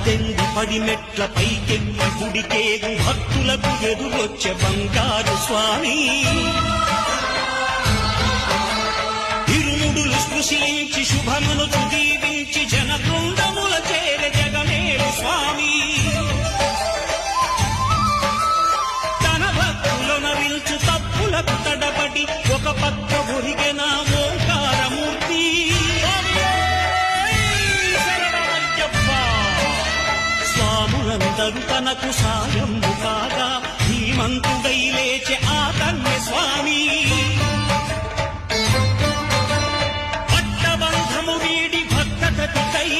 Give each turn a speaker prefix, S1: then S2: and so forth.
S1: పద్దెనిమిది పడిమెట్ల పైకెక్కి గుడికేగు భక్తులకు ఎదురొచ్చే బంగారు స్వామి. ఇరుముడులు స్పృశించి శుభమును దీవించి జన బృందముల చేరే జగమేలు స్వామి. తన భక్తులనరించు తప్పులకు తడబడి ఒక పక్క ఒరిగెన ఓంకారమూర్తి. స్వాములందరూ తనకు సాయము కాగా ధీమంతుడై లేచే ఆ కన్య స్వామి. పట్టబంధము వీడి భక్తతతికై